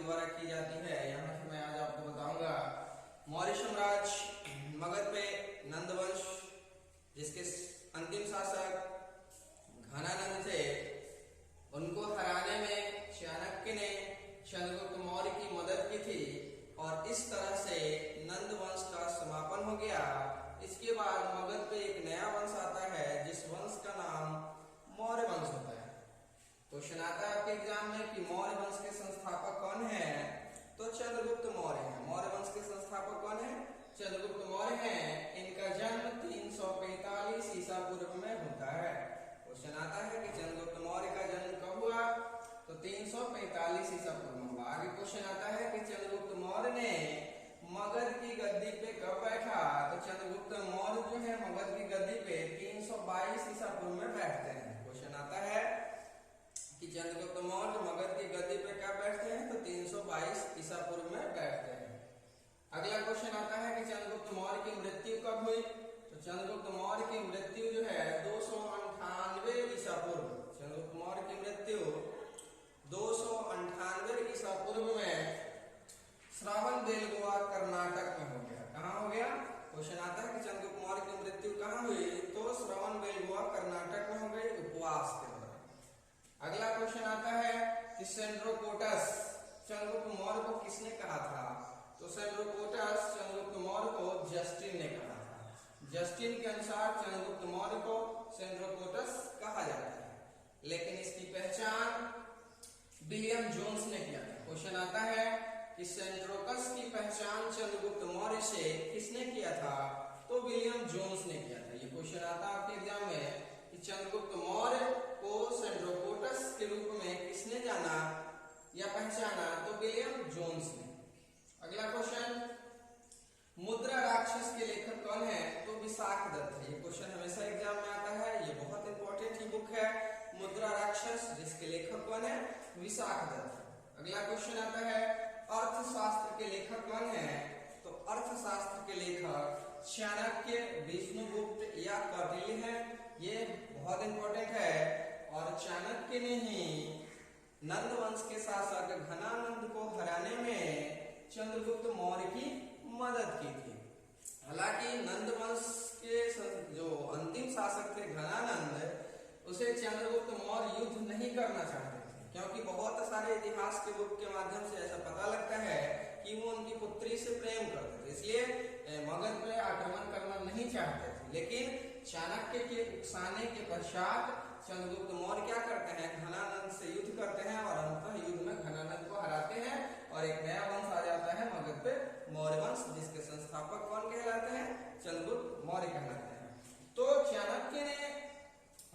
के द्वारा की जाती है। यहाँ से मैं आज आपको बताऊंगा मौर्य साम्राज्य मगध पे नंदवंश जिसके अंतिम शासक घनानंद थे, उनको हराने में चाणक्य ने चंद्रगुप्त मौर्य की मदद की थी और इस तरह से नंद वंश का समापन हो गया। इसके बाद मगध पे एक नया वंश आता है जिस वंश का नाम मौर्य वंश होता है। क्वेश्चन आता है आपके एग्जाम में कि मौर्य वंश के संस्थापक कौन है, तो चंद्रगुप्त मौर्य है। मौर्य वंश के संस्थापक कौन है? चंद्रगुप्त मौर्य हैं। इनका जन्म 345 ईसा पूर्व में होता है। क्वेश्चन आता है कि चंद्रगुप्त मौर्य का जन्म कब हुआ, तो 345 ईसा पूर्व में हुआ। आगे क्वेश्चन आता है कि चंद्रगुप्त मौर्य ने मगध की गद्दी पे कब बैठा, तो चंद्रगुप्त मौर्य जो है मगध की गद्दी पे 322 ईसा पूर्व में बैठते हैं। क्वेश्चन आता है कि चंद्रगुप्त मौर्य मगध की गद्दी पे कब बैठते हैं, तो 322 ईसा पूर्व में बैठते हैं। अगला क्वेश्चन आता है कि चंद्रगुप्त मौर्य की मृत्यु कब हुई, तो चंद्रगुप्त मौर्य की मृत्यु जो है 298 ईसा पूर्व। चंद्रगुप्त मौर्य की मृत्यु 298 ईसा पूर्व में श्रावणबेलगोला कर्नाटक में हो गया। कहाँ हो गया? क्वेश्चन आता है कि चंद्रगुप्त मौर्य की मृत्यु कहाँ हुई, तो श्रावणबेलगोला कर्नाटक में हो गई उपवास के दौरान। अगला क्वेश्चन आता है कि सेंड्रोकोटस चंद्रगुप्त मौर्य को किसने कहा था, तो सेंड्रोकोटस चंद्रगुप्त मौर्य को जस्टिन ने कहा था। जस्टिन के अनुसार चंद्रगुप्त मौर्य को सेंड्रोकोटस कहा जाता है, लेकिन इसकी पहचान विलियम जोन्स ने किया था। क्वेश्चन आता है कि सेंड्रोकस की पहचान चंद्रगुप्त मौर्य से किसने किया था, तो विलियम जोन्स ने किया था। ये क्वेश्चन आता है आपके एग्जाम में कि चंद्रगुप्त मौर्य को सेंड्रोकोटस के रूप में किसने जाना या पहचाना, तो विलियम जोन्स ने। अगला क्वेश्चन, मुद्रा राक्षस के लेखक कौन है, तो विशाखदत्त है। ये क्वेश्चन हमेशा एग्जाम में आता है, ये बहुत इंपॉर्टेंट ही बुक है मुद्रा राक्षस, जिसके लेखक कौन है? विशाखदत्त। अगला क्वेश्चन आता है अर्थशास्त्र के लेखक कौन है, तो अर्थशास्त्र के लेखक चाणक्य, विष्णुगुप्त या कौटिल्य हैं। ये बहुत इंपॉर्टेंट है और चाणक्य ने ही नंद वंश के शासक घनानंद को हराने में चंद्रगुप्त मौर्य की मदद की थी। हालांकि नंद वंश के जो अंतिम शासक थे घनानंद, उसे चंद्रगुप्त मौर्य युद्ध नहीं करना चाहते थे, क्योंकि बहुत सारे इतिहास के बुक के माध्यम से ऐसा पता लगता है कि वो उनकी पुत्री से प्रेम करते थे, इसलिए मगध पे आक्रमण करना नहीं चाहते थे। लेकिन चाणक्य के उकसाने के पश्चात चंद्रगुप्त मौर्य क्या करते हैं, घनानंद से युद्ध करते हैं और अंततः युद्ध में घनानंद को हराते हैं और एक नया वंश आ जाता है मगध पे, मौर्य वंश, जिसके संस्थापक कौन कहलाते हैं? चंद्रगुप्त मौर्य कहलाते हैं। तो चाणक्य ने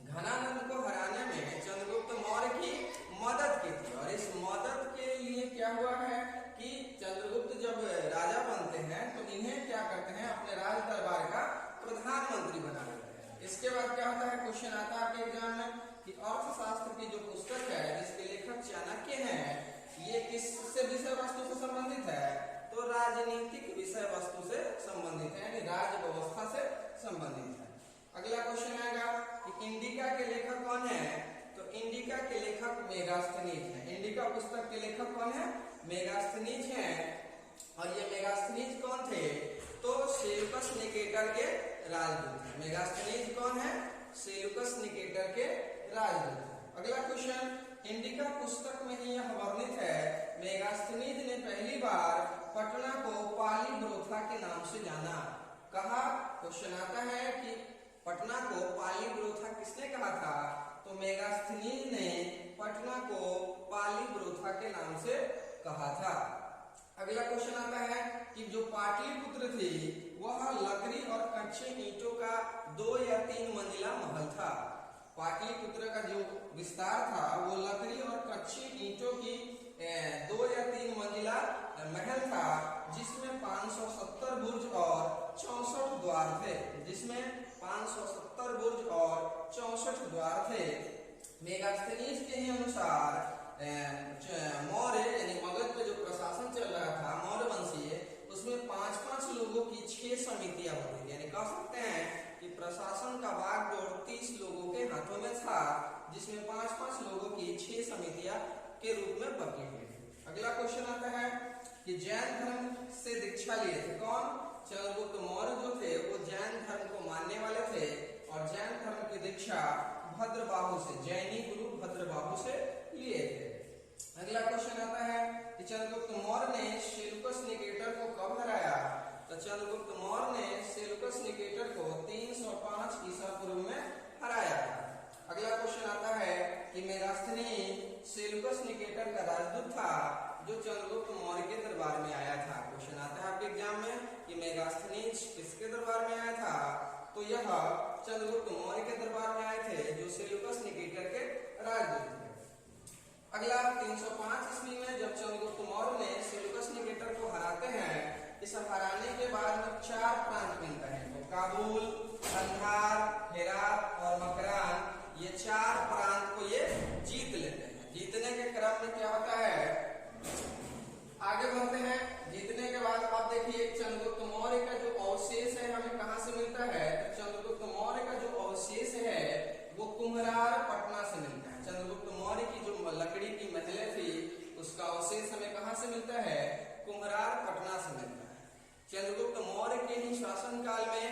घनानंद को हराने में चंद्रगुप्त मौर्य की मदद की थी और इस मदद के लिए क्या हुआ है कि चंद्रगुप्त जब राजा बनते हैं तो इन्हें क्या करते हैं, अपने राज दरबार का प्रधानमंत्री बना देते हैं। इसके बाद क्या होता है, क्वेश्चन आता है आपके एग्जाम में कि अर्थशास्त्र की जो पुस्तक है जिसके लेखक चाणक्य हैं, ये किससे विषय वस्तु से संबंधित है, तो राजनीतिक विषय वस्तु से संबंधित है, यानी राज व्यवस्था से संबंधित है। अगला क्वेश्चन आएगा कि इंडिका के लेखक कौन है, तो इंडिका के लेखक मेगास्थनीज हैं। इंडिका पुस्तक के लेखक कौन है? मेगास्थनीज हैं। और ये मेगास्थनीज कौन थे, तो सेल्यूकस निकेटर के राजदूत हैं। मेगास्थनीज कौन है? सेल्यूकस निकेटर के राजदूत हैं। अगला क्वेश्चन, इंडिका पुस्तक में ही यह वर्णित है मेगास्थनीज ने पहली बार पटना को पालीब्रोथा के नाम से जाना। कहा? क्वेश्चन आता है कि पटना को पालीब्रोथा किसने कहा था, तो मेगास्थनीज ने पटना को पालीब्रोथा के नाम से कहा था। अगला क्वेश्चन आता है कि जो पाटलिपुत्र थी वह लकड़ी और कच्चे ईंटों का 2 या 3 मंजिला महल था। पाटलिपुत्र का जो विस्तार था वो लकड़ी और कच्चे ईंटों की 2 या 3 मंजिला महल था, जिसमें 570 बुर्ज और 64 द्वार थे। जिसमें 570 बुर्ज और 64 द्वार थे। मेगास्थनीज के ही अनुसार मौर्य यानी मगध पे जो प्रशासन चल रहा था मौर्य वंशीय, उसमें 5-5 लोगों की 6 समितियां होती थी। यानी कह सकते हैं कि प्रशासन का बागडोर 30 लोगों के हाथों में था, जिसमें 5-5 लोगों की 6 समितियां के रूप में बटी हुई थी। अगला क्वेश्चन आता है कि जैन धर्म से दीक्षा लिए थे कौन? चंद्रगुप्त मौर्य जो थे वो जैन धर्म को मानने वाले थे और जैन धर्म की दीक्षा भद्रबाहु से, जैनी गुरु भद्रबाहु से लिए थे। अगला क्वेश्चन आता है कि चंद्रगुप्त मौर्य ने सेल्यूकस निकेटर को कब हराया? तो चंद्रगुप्त मौर्य ने सेल्यूकस निकेटर को 305 ईसा पूर्व में हराया था। अगला क्वेश्चन आता है कि मेगास्थनीज सेल्यूकस निकेटर का राजदूत था जो चंद्रगुप्त मौर्य के दरबार में आया था। क्वेश्चन आता है आपके एग्जाम में कि मेगास्थनीज किसके दरबार में आया था? तो यह चंद्रगुप्त मौर्य के दरबार में आए थे जो सेल्यूकस निकेटर के राजदूत थे। अगला 305 ईस्वी में जब चंद्रगुप्त मौर्य ने सेल्यूकस निकेटर को हराते हैं, इस हराने के बाद में 4 प्रांत मिलता है, तो काबुल, कंधार, हेरात और मकरान, ये 4 प्रांत को ये जीत लेते हैं। जीतने के क्रम में क्या होता है, आगे बढ़ते हैं। जीतने के बाद आप देखिए चंद्रगुप्त मौर्य का जो अवशेष है हमें कहां से मिलता है? तो चंद्रगुप्त मौर्य का जो अवशेष है वो कुम्हरार पटना से मिलता है। चंद्रगुप्त मौर्य की जो लकड़ी की महलें थी उसका अवशेष हमें कहां से मिलता है? कुम्हरार पटना से मिलता है। चंद्रगुप्त मौर्य के ही शासन काल में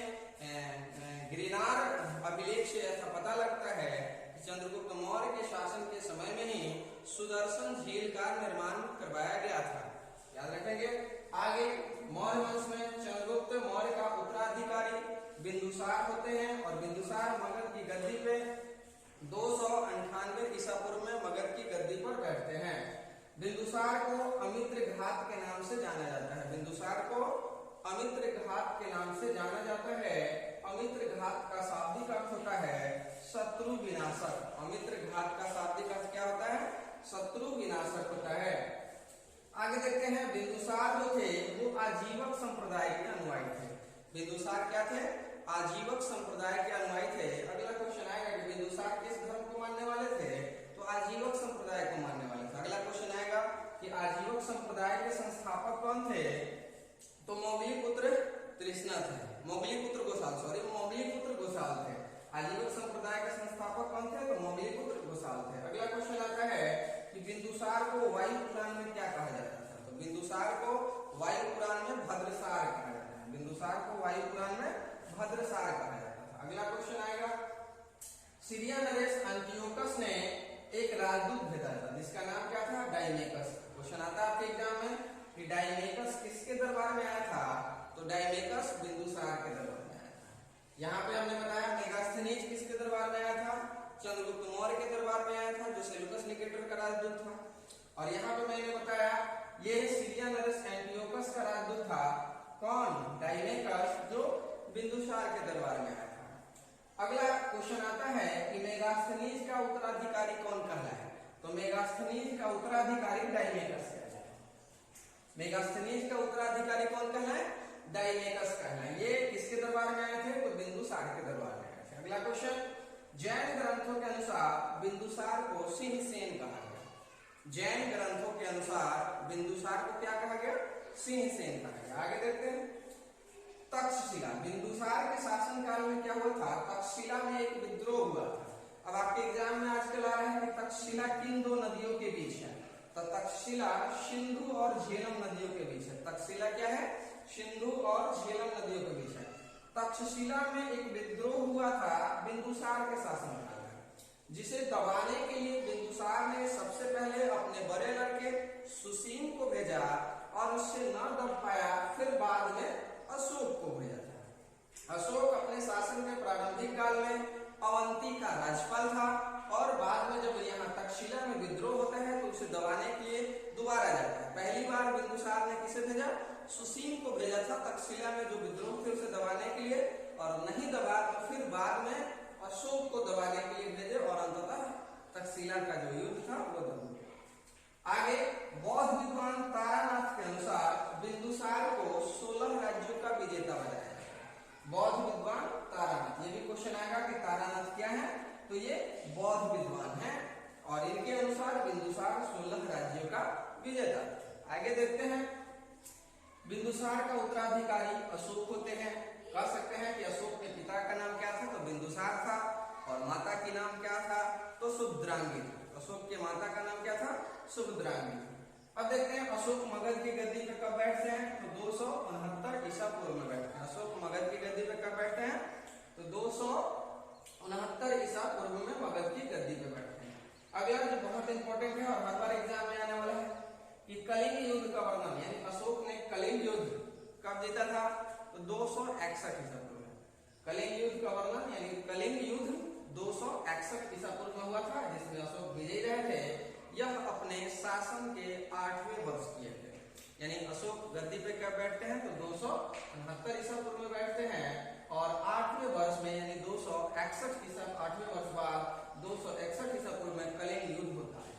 गिरनार अभिलेख से ऐसा पता लगता है कि चंद्रगुप्त मौर्य के शासन के समय में ही सुदर्शन झील का निर्माण करवाया गया था। याद रखेंगे। आगे मौर्य वंश में चंद्रगुप्त मौर्य का उत्तराधिकारी बिंदुसार होते हैं और बिंदुसार मगध की गद्दी पे 298 ईसा पूर्व में मगध की गद्दी पर बैठते हैं। बिंदुसार को अमित्र घात के नाम से जाना जाता है। बिंदुसार को अमित्र घात के नाम से जाना जाता है। अमित्र घात का शाब्दिक अर्थ होता है शत्रु विनाशक। अमित्र घात का शाब्दिक अर्थ क्या होता है? शत्रु विनाशक होता है। आगे देखते हैं बिंदुसार जो थे वो आजीवक संप्रदाय के अनुयायी थे। बिंदुसार क्या थे? आजीवक संप्रदाय के अनुयायी थे। अगला क्वेश्चन आएगा कि बिंदुसार किस धर्म को मानने वाले थे? तो आजीवक संप्रदाय को मानने वाले थे। अगला क्वेश्चन आएगा कि आजीवक संप्रदाय के संस्थापक कौन थे? तो मोगलीपुत्र तृष्णा थे। मोगलीपुत्र घोषाल थे। आजीवक संप्रदाय के संस्थापक कौन थे? तो मोगलीपुत्र घोषाल थे। अगला क्वेश्चन आता है कि बिंदुसार को वायु पुराण में क्या कहा जाता था? तो बिंदुसार को वायु पुराण में भद्रसार कहा जाता है। बिंदुसार को वायु पुराण में भद्रसार कहा जाता था। अगला क्वेश्चन आएगा, सीरिया नरेश एंटियोकस ने एक राजदूत भेजा था जिसका नाम क्या था? डायमेकस। क्वेश्चन आता है आपके एग्जाम में कि डायमेकस किसके दरबार में आया था? तो डायमेकस बिंदुसार के दरबार में आया था। यहाँ पे हमने बताया मेगास्थनीज किसके दरबार में आया था? चंद्रगुप्त मौर्य के दरबार में आया था जो सेल्यूकस निकेटर का राजदूत था। और यहाँ पे मैंने बताया ये सीरिया नरेश एंटियोकस का राजदूत था। कौन? डायमेकस, जो बिंदुसार के दरबार में आया था। अगला क्वेश्चन आता है कि मेगास्थनीज का उत्तराधिकारी कौन कहलाया? तो मेगास्थनीज का उत्तराधिकारी डायमेकस कहलाया। मेगास्थनीज का उत्तराधिकारी कौन कहलाए? डायमेकस कहलाए। ये किसके दरबार में आए थे? तो बिंदुसार के दरबार में आए थे। अगला क्वेश्चन, जैन ग्रंथों के अनुसार बिंदुसार को सिंहसेन कहा गया। जैन ग्रंथों के अनुसार बिंदुसार को क्या कहा गया? सिंहसेन कहा गया। आगे देखते हैं तक्षशिला। बिंदुसार के शासन काल में क्या हुआ था? तक्षशिला में एक विद्रोह हुआ था। अब आपके एग्जाम में आजकल आ रहा है कि तक्षशिला किन 2 नदियों के बीच है? तो तक्षशिला सिंधु और झेलम नदियों के बीच है। तक्षशिला क्या है? सिंधु और झेलम नदियों के बीच है। तक्षशिला में एक विद्रोह हुआ था बिंदुसार के शासनकाल में, जिसे दबाने के लिए बिंदुसार ने सबसे पहले अपने बड़े लड़के सुसीम को भेजा और उससे न दब पाया, फिर बाद में अशोक को भेजा था। अशोक अपने शासन के प्रारंभिक काल में अवंती का राज्यपाल था और बाद में जब यहाँ तक्षशिला में विद्रोह होता है तो उसे दबाने के लिए दोबारा जाता है। पहली बार बिंदुसार ने किसे भेजा? सुसीम को भेजा था तक्षशिला में जो विद्रोह थे उसे दबाने के लिए, और नहीं दबा तो फिर बाद में अशोक को दबाने के लिए भेजे और अंततः तक्षशिला का जो युद्ध था वो दबा। आगे बौद्ध विद्वान तारानाथ के अनुसार बिंदुसार को 16 राज्यों का विजेता बनाया। बौद्ध विद्वान तारानाथ, ये भी क्वेश्चन आएगा कि तारानाथ क्या है? तो ये बौद्ध विद्वान है और इनके अनुसार बिंदुसार 16 राज्यों का विजेता। आगे देखते हैं बिंदुसार का उत्तराधिकारी अशोक होते हैं। कह सकते हैं कि अशोक के पिता का नाम क्या था? तो बिंदुसार था। और माता की नाम क्या था? तो सुभद्रांगी। अशोक के माता का नाम क्या था? सुभद्रांगी। अब देखते हैं अशोक मगध की गद्दी पे कब बैठते हैं, तो 269 ईसा पूर्व में बैठते हैं। अशोक मगध की गद्दी पे कब बैठते हैं, तो 269 ईसा पूर्व में मगध की गद्दी पे बैठते हैं। अगला जो बहुत इंपॉर्टेंट है और हर बार एग्जाम में आने वाला है कि कलिंग युद्ध का वर्णन, यानी अशोक ने कलिंग युद्ध कब जीता था, तो 261 ईसा पूर्व में। कलिंग युद्ध का वर्णन यानी कलिंग युद्ध 261 ईसा पूर्व में हुआ था, जिसमें अशोक विजयी रहे थे। यह अपने शासन के 8वें वर्ष किए थे। यानी अशोक गद्दी पे कब बैठते हैं, तो 269 ईसा पूर्व में बैठते हैं और 8वें वर्ष में यानी 261 ईसा 8वें वर्ष बाद 261 ईसा पूर्व में कलिंग युद्ध होता है।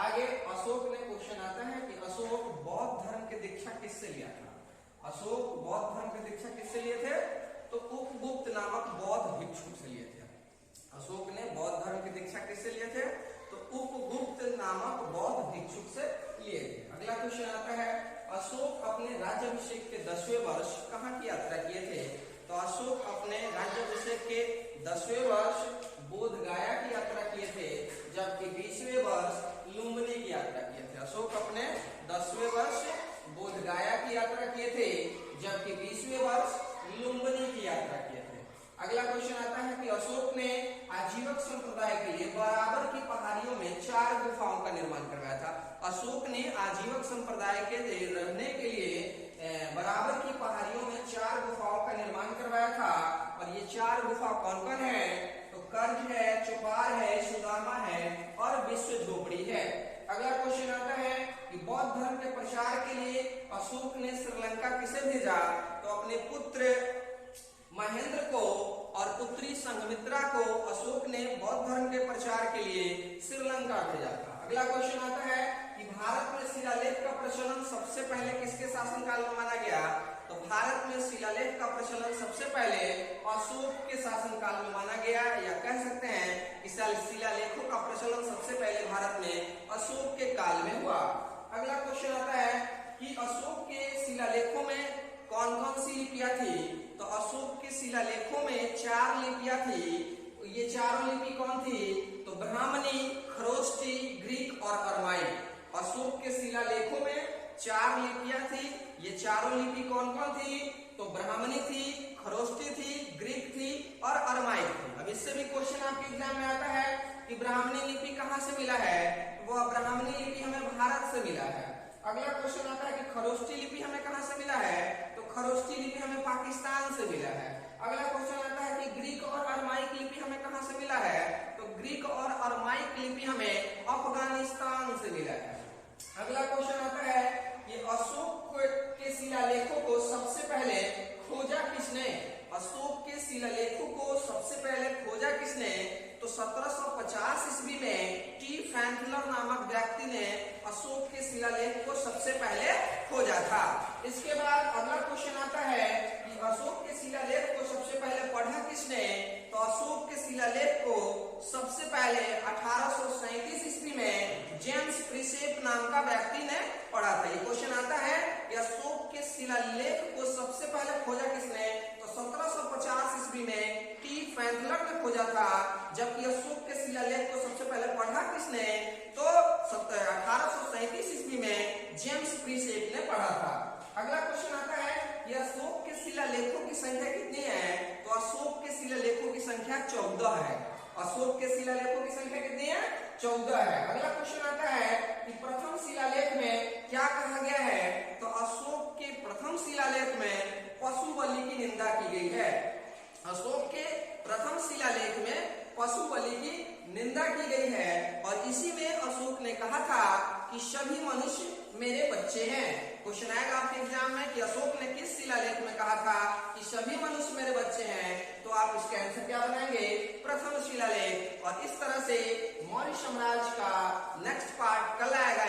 आगे अशोक ने क्वेश्चन आता है कि अशोक बौद्ध धर्म की दीक्षा किससे लिया था। अशोक बौद्ध धर्म की दीक्षा किससे लिए थे, तो उपगुप्त नामक बौद्ध भिक्षु से लिए थे। अशोक ने बौद्ध धर्म की दीक्षा किससे लिए थे, तो उपगुप्त नामक बौद्ध भिक्षुक से लिए थे। अगला क्वेश्चन आता है अशोक अपने राज्याभिषेक के 10वें वर्ष कहाँ की यात्रा किए थे, तो अशोक अपने राज्याभिषेक के 10वें वर्ष बोध गया की यात्रा किए थे, जबकि 20वें वर्ष लुम्बिनी की यात्रा किए थे। अशोक अपने 10वें वर्ष बोध गया की यात्रा किए थे, जबकि 20वें वर्ष लुम्बिनी की यात्रा किए थे। अगला क्वेश्चन आता है कि अशोक ने आजीवक संप्रदाय के लिए बराबर की पहाड़ियों में 4 गुफाओं का निर्माण करवाया था। अशोक ने आजीवक संप्रदाय के रहने के लिए बराबर की पहाड़ियों में 4 गुफाओं का निर्माण करवाया था। और ये 4 गुफा कौन कौन है, तो कर्ज है, चौपार है, सुदामा है और विश्व झोपड़ी है। अगला क्वेश्चन आता है कि बौद्ध धर्म के प्रचार के लिए अशोक ने श्रीलंका किसे भेजा, तो अपने पुत्र महेंद्र को और पुत्री संघमित्रा को अशोक ने बौद्ध धर्म के प्रचार के लिए श्रीलंका भेजा था। अगला क्वेश्चन आता है कि भारत में शिलालेख का प्रचलन सबसे पहले किसके शासनकाल में माना गया, तो भारत में शिलालेख का प्रचलन सबसे पहले अशोक के शासनकाल में माना गया, या कह सकते हैं कि शिलालेखों का प्रचलन सबसे पहले भारत में अशोक के काल में हुआ। अगला क्वेश्चन आता है कि अशोक के शिलालेखों में कौन कौन सी लिपियां थी, तो अशोक के शिलालेखों में 4 लिपियां थी। ये चारों लिपि कौन थी, तो ब्राह्मणी, खरोष्टी, ग्रीक और अरमाइक। अशोक के शिलालेखों में 4 लिपियां थी। ये चारों लिपि कौन कौन थी, तो ब्राह्मणी थी, खरोष्टी थी, ग्रीक थी और अरमाइक थी। अब इससे भी क्वेश्चन आपके एग्जाम में आता है कि ब्राह्मणी लिपि कहाँ से मिला है, वह ब्राह्मणी लिपि हमें भारत से मिला है। अगला क्वेश्चन आता है कि खरोष्टी लिपि हमें कहां से मिला है, तो खरोष्टी लिपि हमें पाकिस्तान से मिला है। अगला क्वेश्चन आता है कि ग्रीक और अरमाइक लिपि हमें कहां से मिला है, तो ग्रीक और अरमाइक लिपि हमें अफगानिस्तान से मिला है। अगला क्वेश्चन आता है कि अशोक के शिलालेखों को सबसे पहले खोजा किसने, अशोक के शिलालेखों को सबसे पहले खोजा किसने, तो 1750 ईस्वी में टी फैंकलर नामक व्यक्ति ने अशोक के शिलालेख को सबसे पहले खोजा था। इसके बाद अगला क्वेश्चन आता है कि अशोक के शिलालेख को सबसे पहले पढ़ा किसने, तो अशोक के शिलालेख को सबसे पहले 1837 ईस्वी में जेम्स प्रिसेप नाम का व्यक्ति ने पढ़ा था। ये क्वेश्चन आता है कि अशोक के शिलालेख को सबसे पहले खोजा किसने, तो 1750 ईस्वी में टी फैंकलर ने खोजा था, जबकि अशोक के शिलालेख को सबसे पहले पढ़ा किसने, तो 1837 ईस्वी में जेम्स प्रिसेप ने पढ़ा था। अगला क्वेश्चन आता है कि अशोक के शिलालेखों की संख्या कितनी है, तो अशोक के शिलालेखों की संख्या 14 है। अशोक के शिलालेखों की संख्या कितनी है, 14 है। अगला क्वेश्चन आता है कि प्रथम शिलालेख में क्या कहा गया है, तो अशोक के प्रथम शिलालेख में पशु बलि की निंदा की गई है। अशोक के प्रथम शिलालेख में पशु बलि की निंदा की गई है और इसी में अशोक ने कहा था कि सभी मनुष्य मेरे बच्चे हैं। क्वेश्चन आएगा आपके एग्जाम में कि अशोक ने किस शिलालेख में कहा था कि सभी मनुष्य मेरे बच्चे हैं, तो आप इसका आंसर क्या बनाएंगे, प्रथम शिलालेख। और इस तरह से मौर्य साम्राज्य का नेक्स्ट पार्ट कल आएगा